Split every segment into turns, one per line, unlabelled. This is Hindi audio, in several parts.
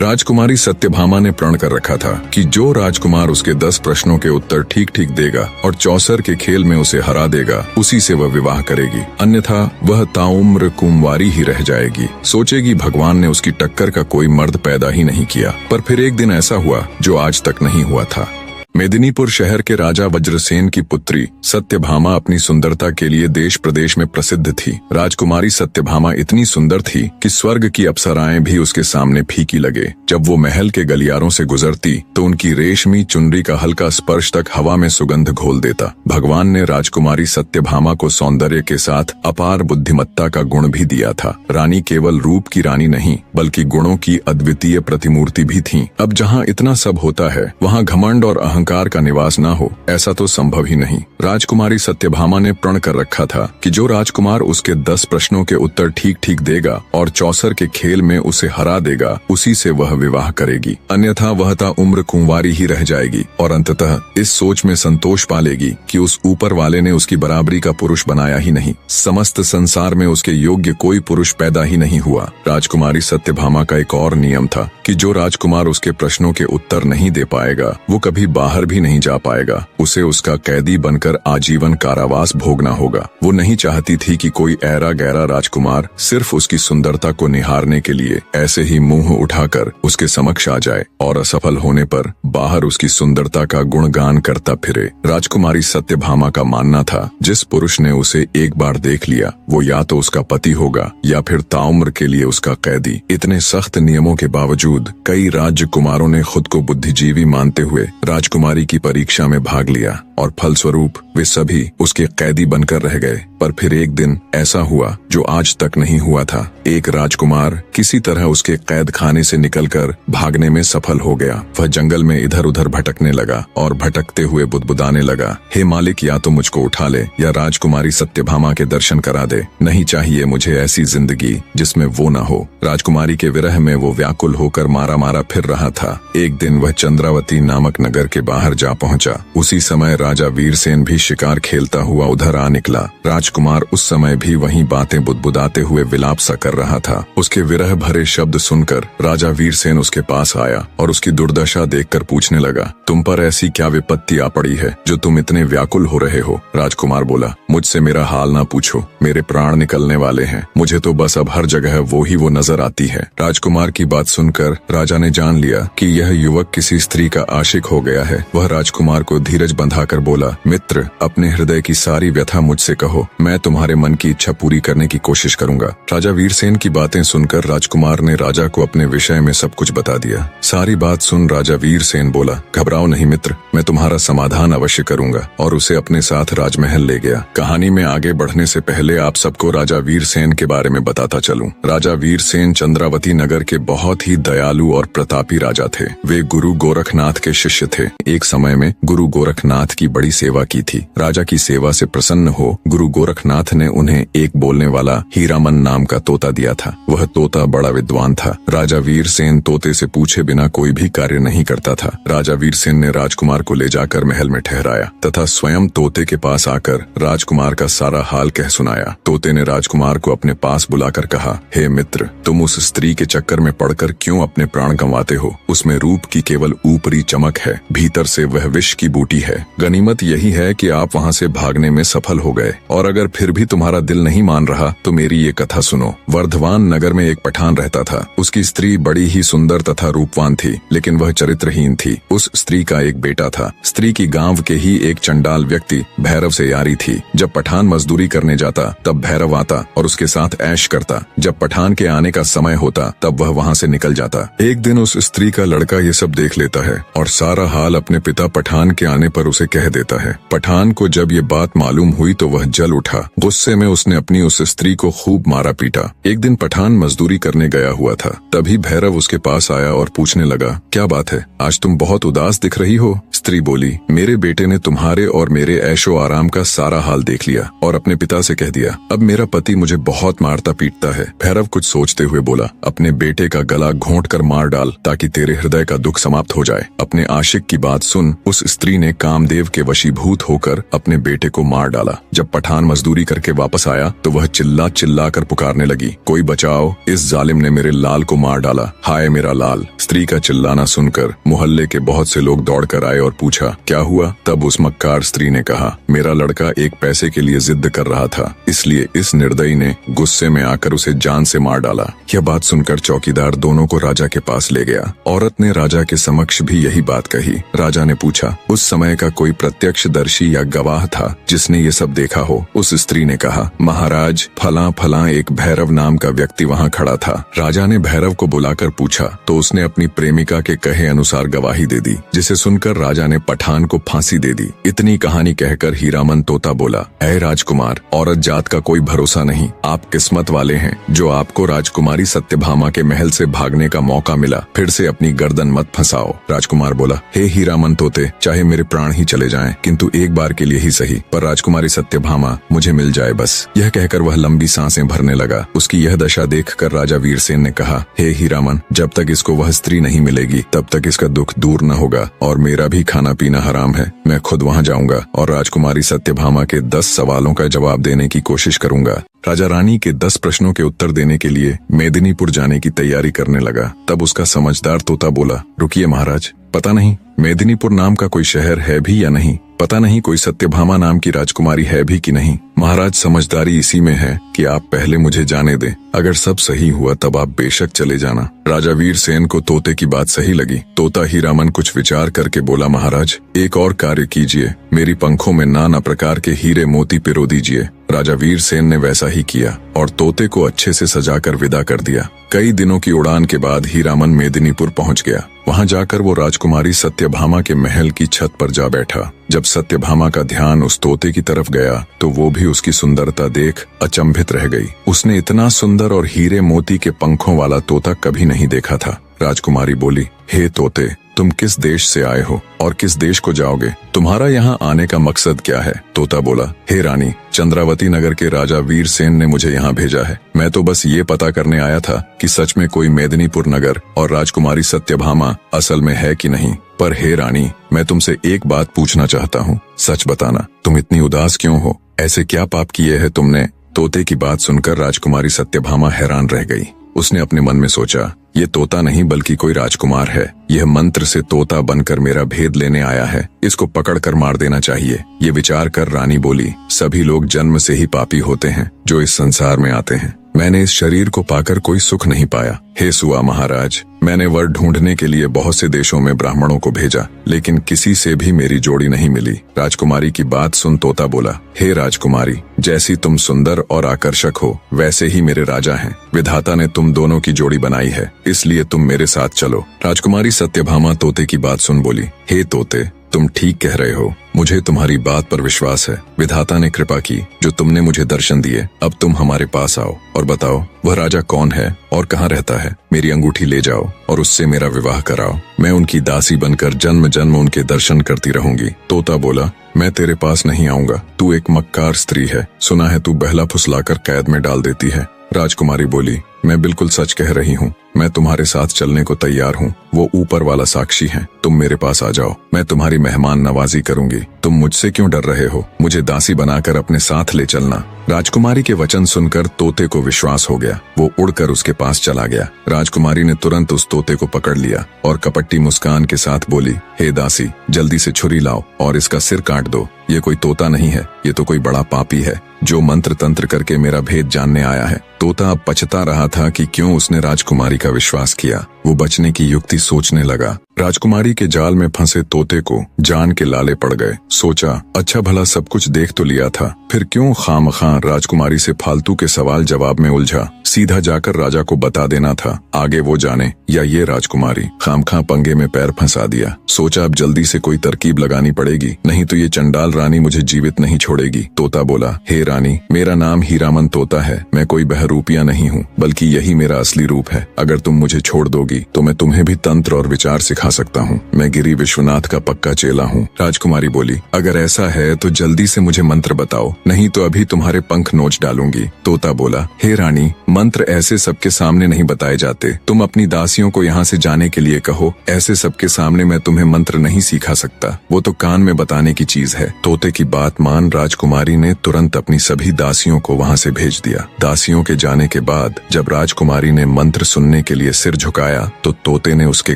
राजकुमारी सत्यभामा ने प्रण कर रखा था कि जो राजकुमार उसके 10 प्रश्नों के उत्तर ठीक ठीक देगा और चौसर के खेल में उसे हरा देगा, उसी से वह विवाह करेगी, अन्यथा वह ताउम्र कुंवारी ही रह जाएगी। सोचेगी भगवान ने उसकी टक्कर का कोई मर्द पैदा ही नहीं किया। पर फिर एक दिन ऐसा हुआ जो आज तक नहीं हुआ था। मेदिनीपुर शहर के राजा वज्रसेन की पुत्री सत्यभामा अपनी सुंदरता के लिए देश प्रदेश में प्रसिद्ध थी। राजकुमारी सत्यभामा इतनी सुंदर थी कि स्वर्ग की अप्सराएं भी उसके सामने फीकी लगे। जब वो महल के गलियारों से गुजरती तो उनकी रेशमी चुनरी का हल्का स्पर्श तक हवा में सुगंध घोल देता। भगवान ने राजकुमारी सत्यभामा को सौंदर्य के साथ अपार बुद्धिमत्ता का गुण भी दिया था। रानी केवल रूप की रानी नहीं बल्कि गुणों की अद्वितीय प्रतिमूर्ति भी थी। अब जहाँ इतना सब होता है वहाँ घमंड और अहंकार का निवास ना हो, ऐसा तो संभव ही नहीं। राजकुमारी सत्यभामा ने प्रण कर रखा था कि जो राजकुमार उसके 10 प्रश्नों के उत्तर ठीक ठीक देगा और चौसर के खेल में उसे हरा देगा, उसी से वह विवाह करेगी, अन्यथा वह ताउम्र कुंवारी ही रह जाएगी। और अंततः इस सोच में संतोष पालेगी कि उस ऊपर वाले ने उसकी बराबरी का पुरुष बनाया ही नहीं, समस्त संसार में उसके योग्य कोई पुरुष पैदा ही नहीं हुआ। राजकुमारी सत्यभामा का एक और नियम था कि जो राजकुमार उसके प्रश्नों के उत्तर नहीं दे पाएगा वो कभी बाहर भी नहीं जा पाएगा, उसे उसका कैदी बनकर आजीवन कारावास भोगना होगा। वो नहीं चाहती थी कि कोई ऐरा गैरा राजकुमार सिर्फ उसकी सुंदरता को निहारने के लिए ऐसे ही मुंह उठाकर उसके समक्ष आ जाए और असफल होने पर बाहर उसकी सुंदरता का गुणगान करता फिरे। राजकुमारी सत्यभामा का मानना था जिस पुरुष ने उसे एक बार देख लिया वो या तो उसका पति होगा या फिर ताउम्र के लिए उसका कैदी। इतने सख्त नियमों के बावजूद कई राजकुमारों ने खुद को बुद्धिजीवी मानते हुए राजकुमारी की परीक्षा में भाग लिया और फलस्वरूप वे सभी उसके कैदी बनकर रह गए। पर फिर एक दिन ऐसा हुआ जो आज तक नहीं हुआ था। एक राजकुमार किसी तरह उसके कैद खाने से निकलकर भागने में सफल हो गया। वह जंगल में इधर उधर भटकने लगा और भटकते हुए बुदबुदाने लगा, हे मालिक, या तो मुझको उठा ले या राजकुमारी सत्यभामा के दर्शन करा दे। नहीं चाहिए मुझे ऐसी जिंदगी जिसमें वो न हो। राजकुमारी के विरह में वो व्याकुल होकर मारा मारा फिर रहा था। एक दिन वह चंद्रावती नामक नगर के बाहर जा पहुंचा। उसी समय राजा वीरसेन भी शिकार खेलता हुआ उधर आ निकला। राजकुमार उस समय भी वहीं बातें बुदबुदाते हुए विलाप सा कर रहा था। उसके विरह भरे शब्द सुनकर राजा वीरसेन उसके पास आया और उसकी दुर्दशा देखकर पूछने लगा, तुम पर ऐसी क्या विपत्ति आ पड़ी है जो तुम इतने व्याकुल हो रहे हो? राजकुमार बोला, मुझसे मेरा हाल ना पूछो, मेरे प्राण निकलने वाले हैं। मुझे तो बस अब हर जगह वो नजर आती है। राजकुमार की बात सुनकर राजा ने जान लिया कि यह युवक किसी स्त्री का आशिक हो गया है। वह राजकुमार को धीरज बंधाकर बोला, मित्र, अपने हृदय की सारी व्यथा मुझसे कहो, मैं तुम्हारे मन की इच्छा पूरी करने की कोशिश करूंगा। राजा वीरसेन की बातें सुनकर राजकुमार ने राजा को अपने विषय में सब कुछ बता दिया। सारी बात सुन राजा वीरसेन बोला, घबराओ नहीं मित्र, मैं तुम्हारा समाधान अवश्य करूंगा, और उसे अपने साथ राजमहल ले गया। कहानी में आगे बढ़ने से पहले आप सबको राजा वीरसेन के बारे में बताता चलूं। राजा वीरसेन चंद्रावती नगर के बहुत ही दयालु और प्रतापी राजा थे। वे गुरु गोरखनाथ के शिष्य थे। एक समय में गुरु गोरखनाथ की बड़ी सेवा की थी। राजा की सेवा से प्रसन्न हो गुरु गोरखनाथ ने उन्हें एक बोलने वाला हीरामन नाम का तोता दिया था। वह तोता बड़ा विद्वान था। राजा वीरसेन तोते से पूछे बिना कोई भी कार्य नहीं करता था। राजा वीरसेन ने राजकुमार को ले जाकर महल में ठहराया तथा स्वयं तोते के पास आकर राजकुमार का सारा हाल कह सुनाया। तोते ने राजकुमार को अपने पास बुलाकर कहा, हे मित्र, तुम उस स्त्री के चक्कर में पड़कर क्यों अपने प्राण गंवाते हो? उसमें रूप की केवल ऊपरी चमक है, भीतर से वह विष की बूटी है। गनीमत यही है कि आप वहाँ से भागने में सफल हो गए, और अगर फिर भी तुम्हारा दिल नहीं मान रहा तो मेरी ये कथा सुनो। वर्धमान नगर में एक पठान रहता था। उसकी स्त्री बड़ी ही सुंदर तथा रूपवान थी, लेकिन वह चरित्रहीन थी। उस स्त्री का एक बेटा था। स्त्री की गांव के ही एक चंडाल व्यक्ति भैरव से यारी थी। जब पठान मजदूरी करने जाता तब भैरव आता और उसके साथ ऐश करता। जब पठान के आने का समय होता तब वह वहाँ से निकल जाता। एक दिन उस स्त्री का लड़का ये सब देख लेता है और सारा हाल अपने पिता पठान के आने पर उसे कह देता है। पठान को जब ये बात मालूम हुई तो वह जल उठा। गुस्से में उसने अपनी उस स्त्री को खूब मारा पीटा। एक दिन पठान मजदूरी करने गया हुआ था। तभी भैरव उसके पास आया और पूछने लगा, क्या बात है, आज तुम बहुत उदास दिख रही हो? स्त्री बोली, मेरे बेटे ने तुम्हारे और मेरे ऐशो आराम का सारा हाल देख लिया और अपने पिता से कह दिया, अब मेरा पति मुझे बहुत मारता पीटता है। भैरव कुछ सोचते हुए बोला, अपने बेटे का गला घोंट कर मार डाल ताकि तेरे हृदय का दुख समाप्त हो जाए। अपने आशिक की बात सुन उस स्त्री ने कामदेव के वशीभूत होकर अपने बेटे को मार डाला। जब पठान मजदूरी करके वापस आया तो वह चिल्ला चिल्ला कर पुकारने लगी, कोई बचाओ, इस जालिम ने मेरे लाल को मार डाला, हाय मेरा लाल। स्त्री का चिल्लाना सुनकर मोहल्ले के बहुत से लोग दौड़कर आए और पूछा, क्या हुआ? तब उस मक्कार स्त्री ने कहा, मेरा लड़का एक पैसे के लिए जिद कर रहा था, इसलिए इस निर्दयी ने गुस्से में आकर उसे जान से मार डाला। यह बात सुनकर चौकीदार दोनों को राजा के पास ले गया। औरत ने राजा के समक्ष भी यही बात कही। राजा ने पूछा, उस समय का कोई प्रत्यक्षदर्शी या गवाह था जिसने ये सब देखा हो? उस स्त्री ने कहा, महाराज, फला फला एक भैरव नाम का व्यक्ति वहाँ खड़ा था। राजा ने भैरव को बुलाकर पूछा तो उसने अपनी प्रेमिका के कहे अनुसार गवाही दे दी, जिसे सुनकर राजा ने पठान को फांसी दे दी। इतनी कहानी कहकर हीरामन तोता बोला, ऐ राजकुमार, औरत जात का कोई भरोसा नहीं, आप किस्मत वाले हैं जो आपको राजकुमारी सत्यभामा के महल से भागने का मौका मिला। फिर से अपनी गर्दन मत फंसाओ। राजकुमार बोला, हे हीरामन तोते, चाहे मेरे प्राण ही चले जाएं, किंतु एक बार के लिए ही सही, पर राजकुमारी सत्यभामा मुझे मिल जाए बस। यह कहकर वह लंबी सांसें भरने लगा। उसकी यह दशा देखकर राजा वीरसेन ने कहा, हे हीरामन, जब तक इसको वह स्त्री नहीं मिलेगी तब तक इसका दुख दूर न होगा और मेरा भी खाना पीना हराम है। मैं खुद वहाँ जाऊंगा और राजकुमारी सत्यभामा के 10 सवालों का जवाब देने की कोशिश करूंगा। राजा रानी के 10 प्रश्नों के उत्तर देने के लिए मेदिनीपुर जाने की तैयारी करने लगा। तब उसका समझदार तोता बोला, रुकिए महाराज, पता नहीं मेदिनीपुर नाम का कोई शहर है भी या नहीं, पता नहीं कोई सत्यभामा नाम की राजकुमारी है भी कि नहीं। महाराज, समझदारी इसी में है कि आप पहले मुझे जाने दें, अगर सब सही हुआ तब आप बेशक चले जाना। राजा वीरसेन को तोते की बात सही लगी। तोता हीरामन कुछ विचार करके बोला, महाराज, एक और कार्य कीजिए, मेरी पंखों में नाना प्रकार के हीरे मोती पिरो दीजिए। राजा वीरसेन ने वैसा ही किया और तोते को अच्छे से सजाकर विदा कर दिया। कई दिनों की उड़ान के बाद हीरामन मेदिनीपुर पहुंच गया। वहां जाकर वो राजकुमारी सत्यभामा के महल की छत पर जा बैठा। जब सत्यभामा का ध्यान उस तोते की तरफ गया तो वो भी उसकी सुंदरता देख अचंभित रह गई। उसने इतना सुंदर और हीरे मोती के पंखों वाला तोता कभी नहीं देखा था। राजकुमारी बोली, हे तोते, तुम किस देश से आए हो और किस देश को जाओगे? तुम्हारा यहाँ आने का मकसद क्या है? तोता बोला, हे रानी, चंद्रावती नगर के राजा वीरसेन ने मुझे यहाँ भेजा है। मैं तो बस ये पता करने आया था कि सच में कोई मेदिनीपुर नगर और राजकुमारी सत्यभामा असल में है कि नहीं। पर हे रानी, मैं तुमसे एक बात पूछना चाहता हूँ, सच बताना, तुम इतनी उदास क्यों हो? ऐसे क्या पाप किए हैं तुमने? तोते की बात सुनकर राजकुमारी सत्यभामा हैरान रह गई। उसने अपने मन में सोचा, ये तोता नहीं बल्कि कोई राजकुमार है। यह मंत्र से तोता बनकर मेरा भेद लेने आया है, इसको पकड़कर मार देना चाहिए। ये विचार कर रानी बोली, सभी लोग जन्म से ही पापी होते हैं जो इस संसार में आते हैं। मैंने इस शरीर को पाकर कोई सुख नहीं पाया। हे सुआ महाराज, मैंने वर ढूंढने के लिए बहुत से देशों में ब्राह्मणों को भेजा, लेकिन किसी से भी मेरी जोड़ी नहीं मिली। राजकुमारी की बात सुन तोता बोला, हे राजकुमारी, जैसी तुम सुंदर और आकर्षक हो वैसे ही मेरे राजा हैं। विधाता ने तुम दोनों की जोड़ी बनाई है, इसलिए तुम मेरे साथ चलो। राजकुमारी सत्यभामा तोते की बात सुन बोली, हे तोते, तुम ठीक कह रहे हो, मुझे तुम्हारी बात पर विश्वास है। विधाता ने कृपा की जो तुमने मुझे दर्शन दिए। अब तुम हमारे पास आओ और बताओ वह राजा कौन है और कहाँ रहता है। मेरी अंगूठी ले जाओ और उससे मेरा विवाह कराओ। मैं उनकी दासी बनकर जन्म जन्म उनके दर्शन करती रहूंगी। तोता बोला, मैं तेरे पास नहीं आऊंगा, तू एक मक्कार स्त्री है, सुना है तू बहला फुसलाकर कैद में डाल देती है। राजकुमारी बोली, मैं बिल्कुल सच कह रही हूँ, मैं तुम्हारे साथ चलने को तैयार हूँ, वो ऊपर वाला साक्षी है। तुम मेरे पास आ जाओ, मैं तुम्हारी मेहमान नवाजी करूंगी। तुम मुझसे क्यों डर रहे हो? मुझे दासी बनाकर अपने साथ ले चलना। राजकुमारी के वचन सुनकर तोते को विश्वास हो गया। वो उड़कर उसके पास चला गया। राजकुमारी ने तुरंत उस तोते को पकड़ लिया और कपट्टी मुस्कान के साथ बोली, हे दासी, जल्दी से छुरी लाओ और इसका सिर काट दो। ये कोई तोता नहीं है, ये तो कोई बड़ा पापी है जो मंत्र तंत्र करके मेरा भेद जानने आया है। तोता अब पछता रहा था कि क्यों उसने राजकुमारी का विश्वास किया। वो बचने की युक्ति सोचने लगा। राजकुमारी के जाल में फंसे तोते को जान के लाले पड़ गए। सोचा, अच्छा भला सब कुछ देख तो लिया था, फिर क्यों खामखां राजकुमारी से फालतू के सवाल जवाब में उलझा। सीधा जाकर राजा को बता देना था, आगे वो जाने या ये राजकुमारी। खामखां पंगे में पैर फंसा दिया। सोचा अब जल्दी से कोई तरकीब लगानी पड़ेगी, नहीं तो ये चंडाल रानी मुझे जीवित नहीं छोड़ेगी। तोता बोला, हे रानी, मेरा नाम हीरामन तोता है, मैं कोई बहरूपिया नहीं हूँ, बल्कि यही मेरा असली रूप है। अगर तुम मुझे छोड़ दोगी तो मैं तुम्हें भी तंत्र और विचार सिखा सिखा सकता हूँ। मैं गिरी विश्वनाथ का पक्का चेला हूँ। राजकुमारी बोली, अगर ऐसा है तो जल्दी से मुझे मंत्र बताओ, नहीं तो अभी तुम्हारे पंख नोच डालूंगी। तोता बोला, हे रानी, मंत्र ऐसे सबके सामने नहीं बताए जाते। तुम अपनी दासियों को यहाँ से जाने के लिए कहो। ऐसे सबके सामने मैं तुम्हें मंत्र नहीं सिखा सकता, वो तो कान में बताने की चीज है। तोते की बात मान राजकुमारी ने तुरंत अपनी सभी दासियों को वहाँ से भेज दिया। दासियों के जाने के बाद जब राजकुमारी ने मंत्र सुनने के लिए सिर झुकाया तो तोते ने उसके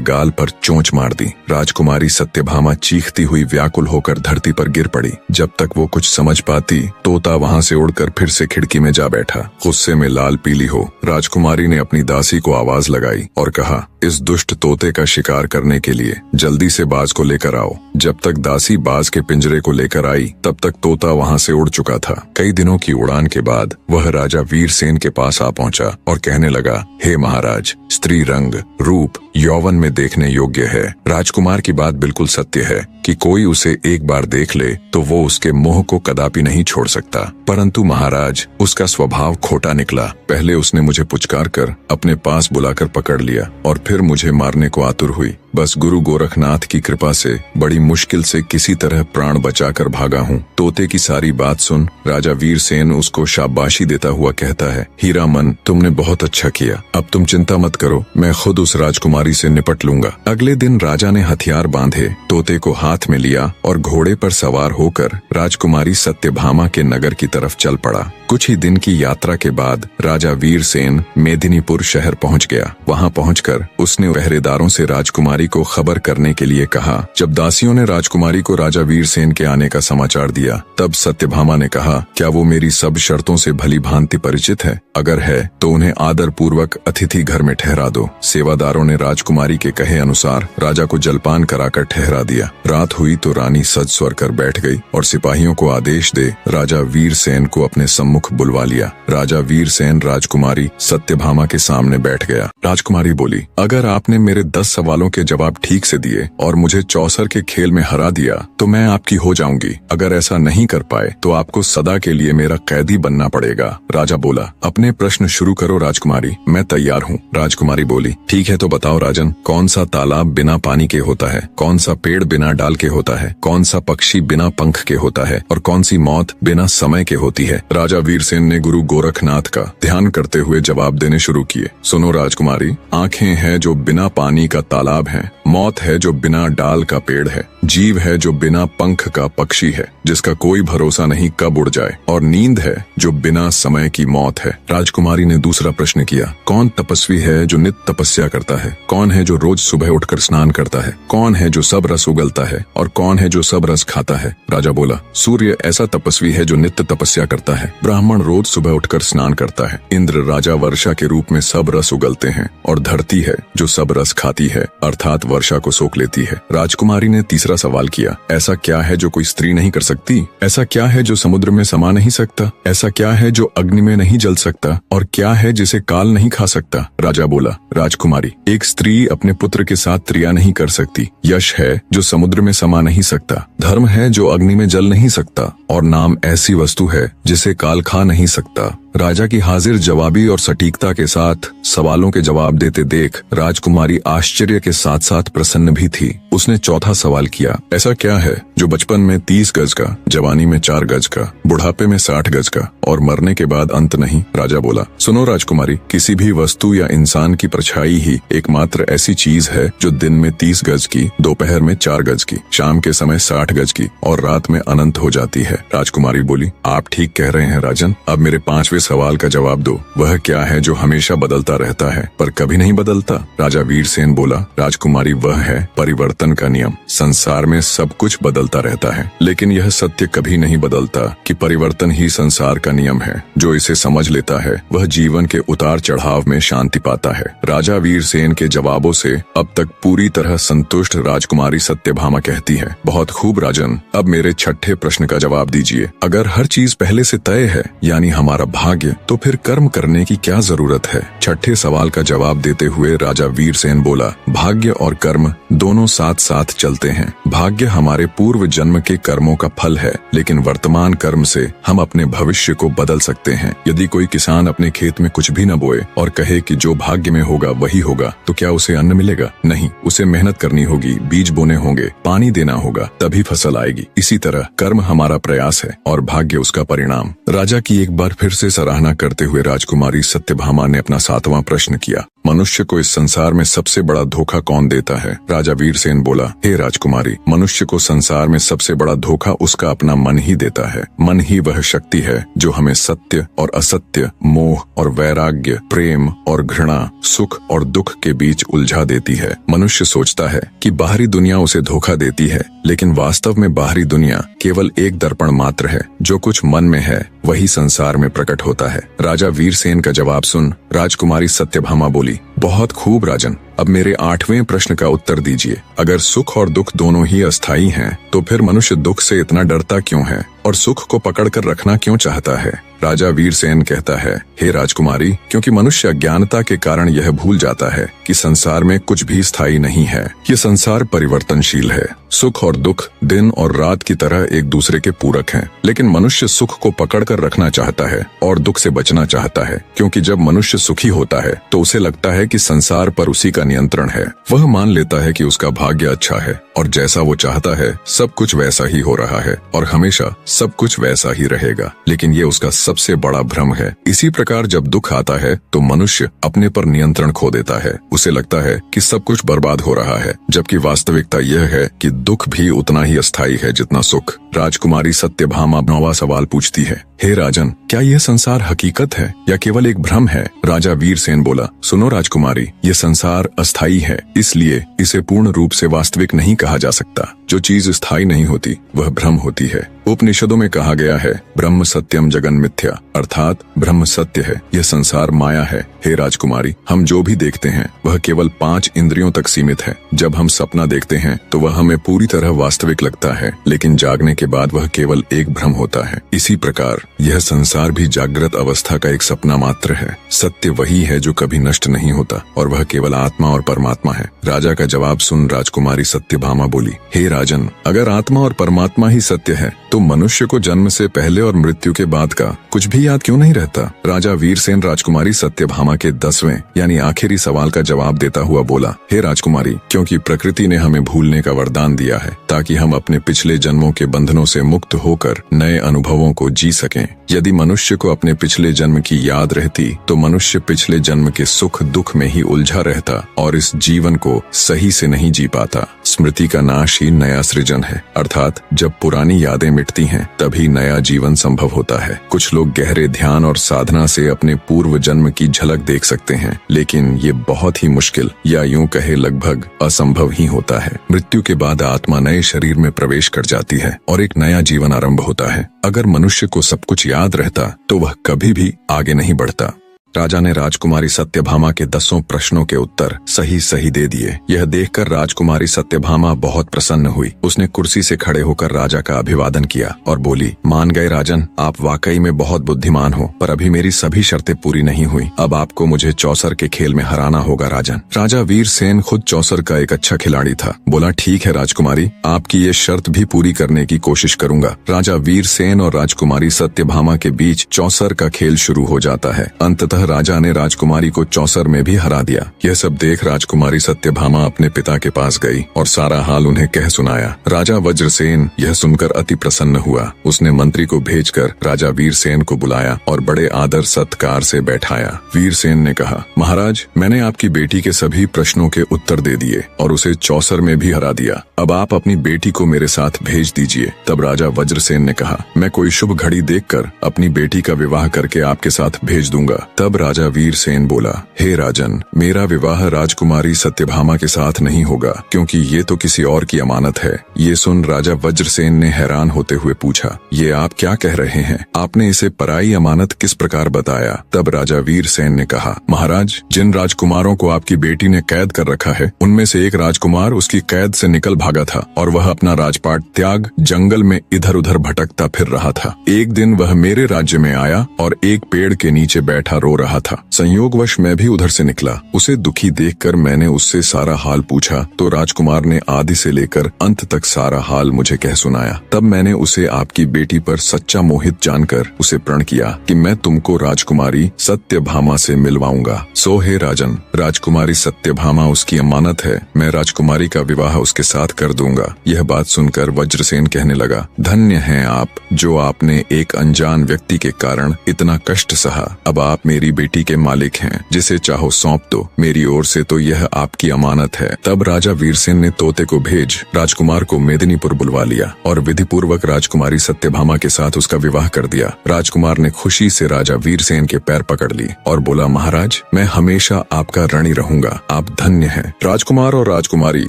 गाल पर चोंच मार दी। राजकुमारी सत्यभामा चीखती हुई व्याकुल होकर धरती पर गिर पड़ी। जब तक वो कुछ समझ पाती, तोता वहाँ से उड़कर फिर से खिड़की में जा बैठा। गुस्से में लाल पीली हो राजकुमारी ने अपनी दासी को आवाज लगाई और कहा, इस दुष्ट तोते का शिकार करने के लिए जल्दी से बाज को लेकर आओ। जब तक दासी बाज के पिंजरे को लेकर आई तब तक तोता वहाँ से उड़ चुका था। कई दिनों की उड़ान के बाद वह राजा वीरसेन के पास आ पहुंचा और कहने लगा, हे महाराज, स्त्री रंग, रूप, यौवन में देखने योग्य है। राजकुमार की बात बिल्कुल सत्य है कि कोई उसे एक बार देख ले तो वो उसके मोह को कदापि नहीं छोड़ सकता। परंतु महाराज, उसका स्वभाव खोटा निकला। पहले उसने मुझे पुचकार कर अपने पास बुलाकर पकड़ लिया और फिर मुझे मारने को आतुर हुई। बस गुरु गोरखनाथ की कृपा से बड़ी मुश्किल से किसी तरह प्राण बचाकर भागा हूँ। तोते की सारी बात सुन राजा वीरसेन उसको शाबाशी देता हुआ कहता है, हीरामन, तुमने बहुत अच्छा किया। अब तुम चिंता मत करो, मैं खुद उस राजकुमारी से निपट लूंगा। अगले दिन राजा ने हथियार बांधे, तोते को हाथ में लिया और घोड़े पर सवार होकर राजकुमारी सत्यभामा के नगर की तरफ चल पड़ा। कुछ ही दिन की यात्रा के बाद राजा वीरसेन मेदिनीपुर शहर पहुंच गया। वहां पहुंचकर उसने पहरेदारों से राजकुमारी को खबर करने के लिए कहा। जब दासियों ने राजकुमारी को राजा वीरसेन के आने का समाचार दिया तब सत्यभामा ने कहा, क्या वो मेरी सब शर्तों से भली भांति परिचित है? अगर है तो उन्हें आदर पूर्वक अतिथि घर में ठहरा दो। सेवादारों ने राजकुमारी के कहे अनुसार राजा को जलपान कराकर ठहरा दिया। रात हुई तो रानी सज स्वर कर बैठ गई और सिपाहियों को आदेश दे राजा वीरसेन को अपने सम्मुख बुलवा लिया। राजा वीरसेन राजकुमारी सत्यभामा के सामने बैठ गया। राजकुमारी बोली, अगर आपने मेरे 10 सवालों के जवाब ठीक से दिए और मुझे चौसर के खेल में हरा दिया तो मैं आपकी हो जाऊंगी। अगर ऐसा नहीं कर पाए तो आपको सदा के लिए मेरा कैदी बनना पड़ेगा। राजा बोला, अपने प्रश्न शुरू करो राजकुमारी, मैं तैयार हूँ। राजकुमारी बोली, ठीक है तो बताओ राजन, कौन सा तालाब बिना पानी के होता है? कौन सा पेड़ बिना डाल के होता है? कौन सा पक्षी बिना पंख के होता है? और कौन सी मौत बिना समय के होती है? राजा वीरसेन ने गुरु गोरखनाथ का ध्यान करते हुए जवाब देने शुरू किए। सुनो राजकुमारी, आंखें हैं जो बिना पानी का तालाब है, मौत है जो बिना डाल का पेड़ है, जीव है जो बिना पंख का पक्षी है जिसका कोई भरोसा नहीं कब उड़ जाए, और नींद है जो बिना समय की मौत है। राजकुमारी ने दूसरा प्रश्न किया, कौन तपस्वी है जो नित्य तपस्या करता है? कौन है जो रोज सुबह उठकर स्नान करता है? कौन है जो सब रस उगलता है और कौन है जो सब रस खाता है? राजा बोला, सूर्य ऐसा तपस्वी है जो नित्य तपस्या करता है। ब्राह्मण रोज सुबह उठकर स्नान करता है। इंद्र राजा वर्षा के रूप में सब रस उगलते हैं, और धरती है जो सब रस खाती है अर्थात वर्षा को सोख लेती है। राजकुमारी ने तीसरा सवाल किया, ऐसा क्या है जो कोई स्त्री नहीं कर सकती? ऐसा क्या है जो समुद्र में समा नहीं सकता? ऐसा क्या है जो अग्नि में नहीं जल सकता? और क्या है जिसे काल नहीं खा सकता? राजा बोला, राजकुमारी, एक स्त्री अपने पुत्र के साथ क्रिया नहीं कर सकती। यश है जो समुद्र में समा नहीं सकता। धर्म है जो अग्नि में जल नहीं सकता। और नाम ऐसी वस्तु है जिसे काल खा नहीं सकता। राजा की हाजिर जवाबी और सटीकता के साथ सवालों के जवाब देते देख राजकुमारी आश्चर्य के साथ साथ प्रसन्न भी थी। उसने चौथा सवाल किया, ऐसा क्या है जो बचपन में 30 गज का, जवानी में 4 गज का, बुढ़ापे में 60 गज का और मरने के बाद अंत नहीं? राजा बोला, सुनो राजकुमारी, किसी भी वस्तु या इंसान की परछाई ही एकमात्र ऐसी चीज है जो दिन में 30 गज की, दोपहर में 4 गज की, शाम के समय 60 गज की और रात में अनंत हो जाती है। राजकुमारी बोली, आप ठीक कह रहे हैं राजन। अब मेरे 5वें सवाल का जवाब दो, वह क्या है जो हमेशा बदलता रहता है पर कभी नहीं बदलता? राजा वीरसेन बोला, राजकुमारी, वह है परिवर्तन का नियम। संसार में सब कुछ बदलता रहता है लेकिन यह सत्य कभी नहीं बदलता कि परिवर्तन ही संसार का नियम है। जो इसे समझ लेता है वह जीवन के उतार चढ़ाव में शांति पाता है। राजा वीरसेन के जवाबों से अब तक पूरी तरह संतुष्ट राजकुमारी सत्यभामा कहती है, बहुत खूब राजन, अब मेरे 6ठे प्रश्न का जवाब दीजिए। अगर हर चीज पहले से तय है यानी हमारा भाग्य, तो फिर कर्म करने की क्या जरूरत है? 6ठे सवाल का जवाब देते हुए राजा वीरसेन बोला, भाग्य और कर्म दोनों साथ साथ चलते हैं। भाग्य हमारे पूर्व जन्म के कर्मों का फल है, लेकिन वर्तमान कर्म से हम अपने भविष्य को बदल सकते हैं। यदि कोई किसान अपने खेत में कुछ भी न बोए और कहे कि जो भाग्य में होगा वही होगा, तो क्या उसे अन्न मिलेगा? नहीं, उसे मेहनत करनी होगी, बीज बोने होंगे, पानी देना होगा, तभी फसल आएगी। इसी तरह कर्म हमारा प्रयास है और भाग्य उसका परिणाम। राजा की एक बार फिर से सराहना करते हुए राजकुमारी सत्यभामा ने अपना 7वां प्रश्न किया। मनुष्य को इस संसार में सबसे बड़ा धोखा कौन देता है? राजा वीरसेन बोला, हे राजकुमारी, मनुष्य को संसार में सबसे बड़ा धोखा उसका अपना मन ही देता है। मन ही वह शक्ति है जो हमें सत्य और असत्य, मोह और वैराग्य, प्रेम और घृणा, सुख और दुख के बीच उलझा देती है। मनुष्य सोचता है कि बाहरी दुनिया उसे धोखा देती है, लेकिन वास्तव में बाहरी दुनिया केवल एक दर्पण मात्र है। जो कुछ मन में है वही संसार में प्रकट होता है। राजा वीरसेन का जवाब सुन राजकुमारी सत्यभामा बोली, बहुत खूब राजन, अब मेरे 8वें प्रश्न का उत्तर दीजिए। अगर सुख और दुख दोनों ही अस्थायी हैं, तो फिर मनुष्य दुख से इतना डरता क्यों है और सुख को पकड़कर रखना क्यों चाहता है? राजा वीरसेन कहता है, हे राजकुमारी, क्योंकि मनुष्य अज्ञानता के कारण यह भूल जाता है कि संसार में कुछ भी स्थायी नहीं है। ये संसार परिवर्तनशील है। सुख और दुख दिन और रात की तरह एक दूसरे के पूरक हैं, लेकिन मनुष्य सुख को पकड़कर रखना चाहता है और दुख से बचना चाहता है, क्योंकि जब मनुष्य सुखी होता है तो उसे लगता है कि संसार पर उसी का नियंत्रण है। वह मान लेता है कि उसका भाग्य अच्छा है और जैसा वो चाहता है सब कुछ वैसा ही हो रहा है और हमेशा सब कुछ वैसा ही रहेगा। लेकिन ये उसका सबसे बड़ा भ्रम है। इसी प्रकार जब दुख आता है तो मनुष्य अपने पर नियंत्रण खो देता है। उसे लगता है कि सब कुछ बर्बाद हो रहा है, जबकि वास्तविकता यह है कि दुख भी उतना ही अस्थायी है जितना सुख। राजकुमारी सत्यभामा 9वां सवाल पूछती है, हे राजन, क्या यह संसार हकीकत है या केवल एक भ्रम है? राजा वीरसेन बोला, सुनो राजकुमारी, ये संसार अस्थायी है, इसलिए इसे पूर्ण रूप से वास्तविक नहीं कहा जा सकता। जो चीज स्थायी नहीं होती वह भ्रम होती है। उपनिषदों में कहा गया है, ब्रह्म सत्यम जगन मिथ्या, अर्थात ब्रह्म सत्य है, यह संसार माया है। हे राजकुमारी, हम जो भी देखते हैं वह केवल 5 इंद्रियों तक सीमित है। जब हम सपना देखते हैं तो वह हमें पूरी तरह वास्तविक लगता है, लेकिन जागने के बाद वह केवल एक भ्रम होता है। इसी प्रकार यह संसार भी जागृत अवस्था का एक सपना मात्र है। सत्य वही है जो कभी नष्ट नहीं होता और वह केवल आत्मा और परमात्मा है। राजा का जवाब सुन राजकुमारी सत्यभामा बोली, हे राजन, अगर आत्मा और परमात्मा ही सत्य है तो मनुष्य को जन्म से पहले और मृत्यु के बाद का कुछ भी याद क्यों नहीं रहता? राजा वीरसेन राजकुमारी सत्यभामा के 10वें यानी आखिरी सवाल का जवाब देता हुआ बोला, हे राजकुमारी, क्योंकि प्रकृति ने हमें भूलने का वरदान दिया है ताकि हम अपने पिछले जन्मों के बंधनों से मुक्त होकर नए अनुभवों को जी सकें। यदि मनुष्य को अपने पिछले जन्म की याद रहती तो मनुष्य पिछले जन्म के सुख दुख में ही उलझा रहता और इस जीवन को सही से नहीं जी पाता। स्मृति का नाश ही नया सृजन है, अर्थात जब पुरानी यादें मिटती हैं तभी नया जीवन संभव होता है। कुछ लोग गहरे ध्यान और साधना से अपने पूर्व जन्म की झलक देख सकते हैं, लेकिन ये बहुत ही मुश्किल या यूं कहे लगभग असंभव ही होता है। मृत्यु के बाद आत्मा नए शरीर में प्रवेश कर जाती है और एक नया जीवन आरंभ होता है। अगर मनुष्य को सब कुछ याद रहता तो वह कभी भी आगे नहीं बढ़ता। राजा ने राजकुमारी सत्यभामा के 10 प्रश्नों के उत्तर सही सही दे दिए। यह देखकर राजकुमारी सत्यभामा बहुत प्रसन्न हुई। उसने कुर्सी से खड़े होकर राजा का अभिवादन किया और बोली, मान गए राजन, आप वाकई में बहुत बुद्धिमान हो, पर अभी मेरी सभी शर्तें पूरी नहीं हुई। अब आपको मुझे चौसर के खेल में हराना होगा राजन। राजा वीरसेन खुद चौसर का एक अच्छा खिलाड़ी था। बोला, ठीक है राजकुमारी, आपकी ये शर्त भी पूरी करने की कोशिश करूंगा। राजा वीरसेन और राजकुमारी सत्यभामा के बीच चौसर का खेल शुरू हो जाता है। अंततः राजा ने राजकुमारी को चौसर में भी हरा दिया। यह सब देख राजकुमारी सत्यभामा अपने पिता के पास गई और सारा हाल उन्हें कह सुनाया। राजा वज्रसेन यह सुनकर अति प्रसन्न हुआ। उसने मंत्री को भेजकर राजा वीरसेन को बुलाया और बड़े आदर सत्कार से बैठाया। वीरसेन ने कहा, महाराज, मैंने आपकी बेटी के सभी प्रश्नों के उत्तर दे दिए और उसे चौसर में भी हरा दिया। अब आप अपनी बेटी को मेरे साथ भेज दीजिए। तब राजा वज्रसेन ने कहा, मैं कोई शुभ घड़ी देखकर अपनी बेटी का विवाह करके आपके साथ भेज दूंगा। तब राजा वीरसेन बोला, हे राजन, मेरा विवाह राजकुमारी सत्यभामा के साथ नहीं होगा, क्योंकि ये तो किसी और की अमानत है। ये सुन राजा वज्रसेन ने हैरान होते हुए पूछा, ये आप क्या कह रहे हैं? आपने इसे पराई अमानत किस प्रकार बताया? तब राजा वीरसेन ने कहा, महाराज, जिन राजकुमारों को आपकी बेटी ने कैद कर रखा है, उनमें से एक राजकुमार उसकी कैद से निकल भागा था और वह अपना राजपाट त्याग जंगल में इधर उधर भटकता फिर रहा था। एक दिन वह मेरे राज्य में आया और एक पेड़ के नीचे बैठा रो रहा था। संयोगवश मैं भी उधर से निकला। उसे दुखी देखकर मैंने उससे सारा हाल पूछा तो राजकुमार ने आदि से लेकर अंत तक सारा हाल मुझे कह सुनाया। तब मैंने उसे आपकी बेटी पर सच्चा मोहित जानकर उसे प्रण किया कि मैं तुमको राजकुमारी सत्यभामा से मिलवाऊंगा। सो हे राजन, राजकुमारी सत्यभामा उसकी अमानत है। मैं राजकुमारी का विवाह उसके साथ कर दूंगा। यह बात सुनकर वज्रसेन कहने लगा, धन्य हैं आप जो आपने एक अनजान व्यक्ति के कारण इतना कष्ट सहा। अब आप मेरी बेटी के मालिक हैं, जिसे चाहो सौंप दो। मेरी ओर से तो यह आपकी अमानत है। तब राजा वीरसेन ने तोते को भेज राजकुमार को मेदिनीपुर बुलवा लिया और विधि पूर्वक राजकुमारी सत्यभामा के साथ उसका विवाह कर दिया। राजकुमार ने खुशी से राजा वीरसेन के पैर पकड़ ली और बोला, महाराज मैं हमेशा आपका ऋणी रहूंगा, आप धन्य हैं। राजकुमार और राजकुमारी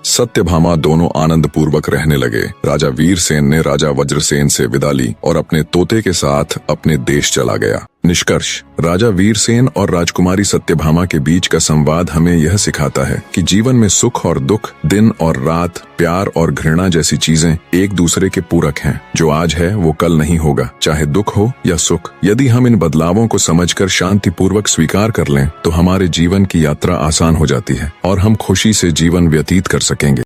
सत्यभामा दोनों आनंद पूर्वक रहने लगे। राजा वीरसेन ने राजा वज्रसेन से विदा ली और अपने तोते के साथ अपने देश चला गया। निष्कर्ष, राजा वीरसेन और राजकुमारी सत्यभामा के बीच का संवाद हमें यह सिखाता है कि जीवन में सुख और दुख, दिन और रात, प्यार और घृणा जैसी चीजें एक दूसरे के पूरक हैं। जो आज है वो कल नहीं होगा, चाहे दुख हो या सुख। यदि हम इन बदलावों को समझकर शांतिपूर्वक स्वीकार कर लें तो हमारे जीवन की यात्रा आसान हो जाती है और हम खुशी से जीवन व्यतीत कर सकेंगे।